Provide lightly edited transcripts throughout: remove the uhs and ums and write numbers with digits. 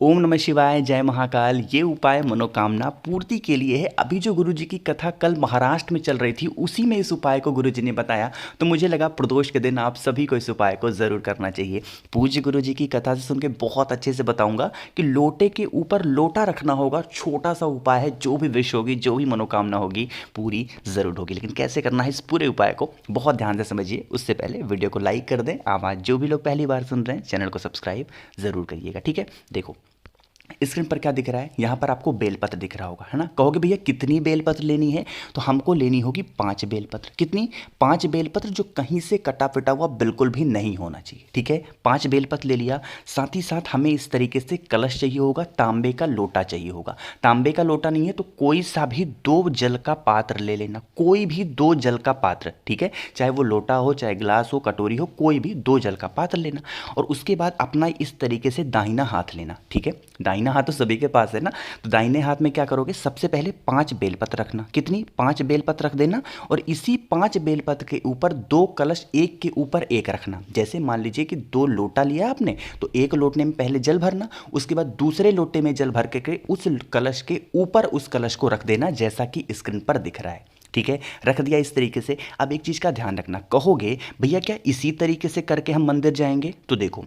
ओम नमः शिवाय, जय महाकाल। ये उपाय मनोकामना पूर्ति के लिए है। अभी जो गुरुजी की कथा कल महाराष्ट्र में चल रही थी, उसी में इस उपाय को गुरुजी ने बताया, तो मुझे लगा प्रदोष के दिन आप सभी को इस उपाय को ज़रूर करना चाहिए। पूज्य गुरुजी की कथा से सुन के बहुत अच्छे से बताऊंगा कि लोटे के ऊपर लोटा रखना होगा। छोटा सा उपाय है, जो भी विश होगी, जो भी मनोकामना होगी, पूरी ज़रूर होगी। लेकिन कैसे करना है इस पूरे उपाय को बहुत ध्यान से समझिए। उससे पहले वीडियो को लाइक कर दें। आवाज़ जो भी लोग पहली बार सुन रहे हैं, चैनल को सब्सक्राइब ज़रूर करिएगा, ठीक है। देखो स्क्रीन पर क्या दिख रहा है, यहाँ पर आपको बेलपत्र दिख रहा होगा, है ना। कहोगे भैया कितनी बेलपत्र लेनी है, तो हमको लेनी होगी 5 बेलपत्र। कितनी? 5 बेलपत्र, जो कहीं से कटा पिटा हुआ बिल्कुल भी नहीं होना चाहिए, ठीक है। 5 बेलपत्र ले लिया। साथ ही साथ हमें इस तरीके से कलश चाहिए होगा, तांबे का लोटा चाहिए होगा। तांबे का लोटा नहीं है तो कोई सा भी 2 जल का पात्र ले लेना, कोई भी 2 जल का पात्र, ठीक है। चाहे वो लोटा हो, चाहे गिलास हो, कटोरी हो, कोई भी 2 जल का पात्र लेना। और उसके बाद अपना इस तरीके से दाहिना हाथ लेना, ठीक है। दाहिना हाथ तो सभी के पास है ना, तो दाहिने हाथ में क्या करोगे, सबसे पहले 5 बेलपत्र रखना। कितनी? 5 बेलपत्र रख देना। और इसी 5 बेलपत्र के ऊपर 2 कलश एक के ऊपर एक रखना। जैसे मान लीजिए कि 2 लोटा लिया आपने, तो एक लोटे में पहले जल भरना, उसके बाद दूसरे लोटे में जल भर के उस कलश के ऊपर उस कलश को रख देना, जैसा कि स्क्रीन पर दिख रहा है, ठीक है। रख दिया इस तरीके से। अब एक चीज़ का ध्यान रखना, कहोगे भैया क्या इसी तरीके से करके हम मंदिर जाएंगे, तो देखो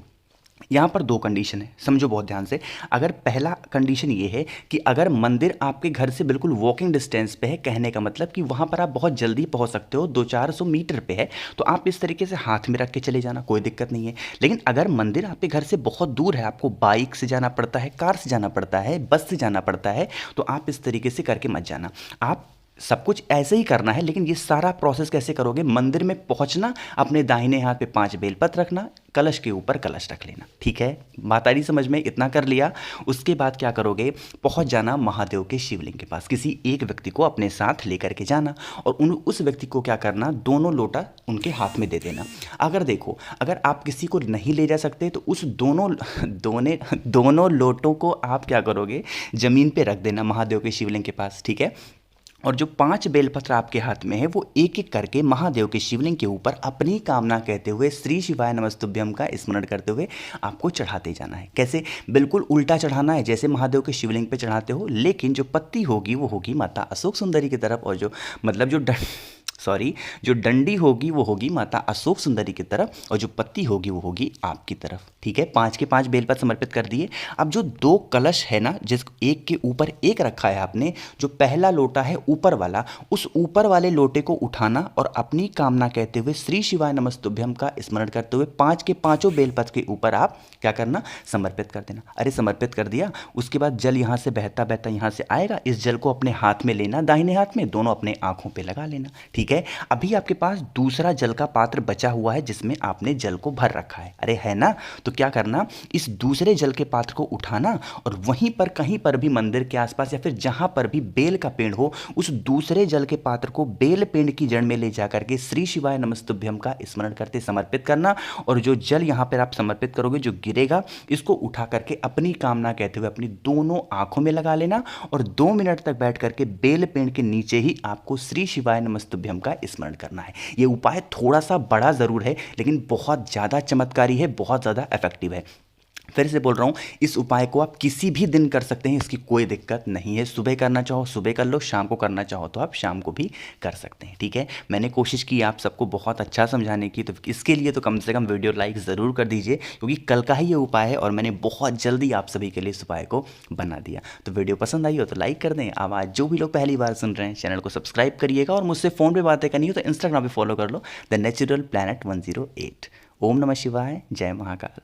यहाँ पर 2 कंडीशन है, समझो बहुत ध्यान से। अगर पहला कंडीशन ये है कि अगर मंदिर आपके घर से बिल्कुल वॉकिंग डिस्टेंस पे है, कहने का मतलब कि वहाँ पर आप बहुत जल्दी पहुँच सकते हो, 200-400 मीटर पे है, तो आप इस तरीके से हाथ में रख के चले जाना, कोई दिक्कत नहीं है। लेकिन अगर मंदिर आपके घर से बहुत दूर है, आपको बाइक से जाना पड़ता है, कार से जाना पड़ता है, बस से जाना पड़ता है, तो आप इस तरीके से करके मत जाना। आप सब कुछ ऐसे ही करना है, लेकिन ये सारा प्रोसेस कैसे करोगे, मंदिर में पहुंचना, अपने दाहिने हाथ पे 5 बेलपत्र रखना, कलश के ऊपर कलश रख लेना, ठीक है। बात आ रही समझ में? इतना कर लिया। उसके बाद क्या करोगे, पहुंच जाना महादेव के शिवलिंग के पास। किसी एक व्यक्ति को अपने साथ लेकर के जाना और उस व्यक्ति को क्या करना, दोनों लोटा उनके हाथ में दे देना। अगर देखो, अगर आप किसी को नहीं ले जा सकते तो उस दोनों लोटों को आप क्या करोगे, जमीन पे रख देना महादेव के शिवलिंग के पास, ठीक है। और जो 5 बेलपत्र आपके हाथ में है, वो एक एक करके महादेव के शिवलिंग के ऊपर अपनी कामना कहते हुए, श्री शिवाय नमस्तुभ्यम का स्मरण करते हुए आपको चढ़ाते जाना है। कैसे? बिल्कुल उल्टा चढ़ाना है, जैसे महादेव के शिवलिंग पे चढ़ाते हो, लेकिन जो पत्ती होगी वो होगी माता अशोक सुंदरी की तरफ, और जो मतलब जो डंडी होगी वो होगी माता अशोक सुंदरी की तरफ, और जो पत्ती होगी वो होगी आपकी तरफ, ठीक है। 5 के 5 बेलपत्र समर्पित कर दिए। अब जो 2 कलश है ना, जिस एक के ऊपर एक रखा है आपने, जो पहला लोटा है ऊपर वाला, उस ऊपर वाले लोटे को उठाना और अपनी कामना कहते हुए, श्री शिवाय नमस्तुभ्यम का स्मरण करते हुए 5 के 5 बेलपत्र के ऊपर आप क्या करना, समर्पित कर देना। अरे समर्पित कर दिया, उसके बाद जल यहाँ से बहता बहता यहाँ से आएगा, इस जल को अपने हाथ में लेना, दाहिने हाथ में, दोनों अपने आंखों पे लगा लेना, ठीक है। अभी आपके पास दूसरा जल का पात्र बचा हुआ है, जिसमें आपने जल को भर रखा है, अरे है ना। तो क्या करना, इस दूसरे जल के पात्र को उठाना और वहीं पर कहीं पर भी मंदिर के आसपास या फिर जहां पर भी बेल का पेड़ हो, उस दूसरे जल के पात्र को बेल पेड़ की जड़ में ले जाकर के श्री शिवाय नमस्तुभ्यम का स्मरण करते समर्पित करना। और जो जल यहां पर आप समर्पित करोगे, जो गिरेगा, इसको उठा करके अपनी कामना कहते हुए अपनी दोनों आंखों में लगा लेना और 2 मिनट तक बैठ करके बेल पेड़ के नीचे ही आपको श्री शिवाय नमस्तुभ्यम का स्मरण करना है। ये उपाय थोड़ा सा बड़ा जरूर है, लेकिन बहुत ज्यादा चमत्कारी है, बहुत ज्यादा इफेक्टिव है। फिर से बोल रहा हूँ, इस उपाय को आप किसी भी दिन कर सकते हैं, इसकी कोई दिक्कत नहीं है। सुबह करना चाहो सुबह कर लो, शाम को करना चाहो तो आप शाम को भी कर सकते हैं, ठीक है। मैंने कोशिश की आप सबको बहुत अच्छा समझाने की, तो इसके लिए तो कम से कम वीडियो लाइक ज़रूर कर दीजिए, क्योंकि कल का ही ये उपाय है और मैंने बहुत जल्दी आप सभी के लिए इस उपाय को बना दिया। तो वीडियो पसंद आई हो तो लाइक कर दें। आवाज़ जो भी लोग पहली बार सुन रहे हैं, चैनल को सब्सक्राइब करिएगा, और मुझसे फ़ोन पर बातें करनी हो तो इंस्टाग्राम पर फॉलो कर लो, द नेचुरल प्लैनेट 108। ओम नमः शिवाय, जय महाकाल।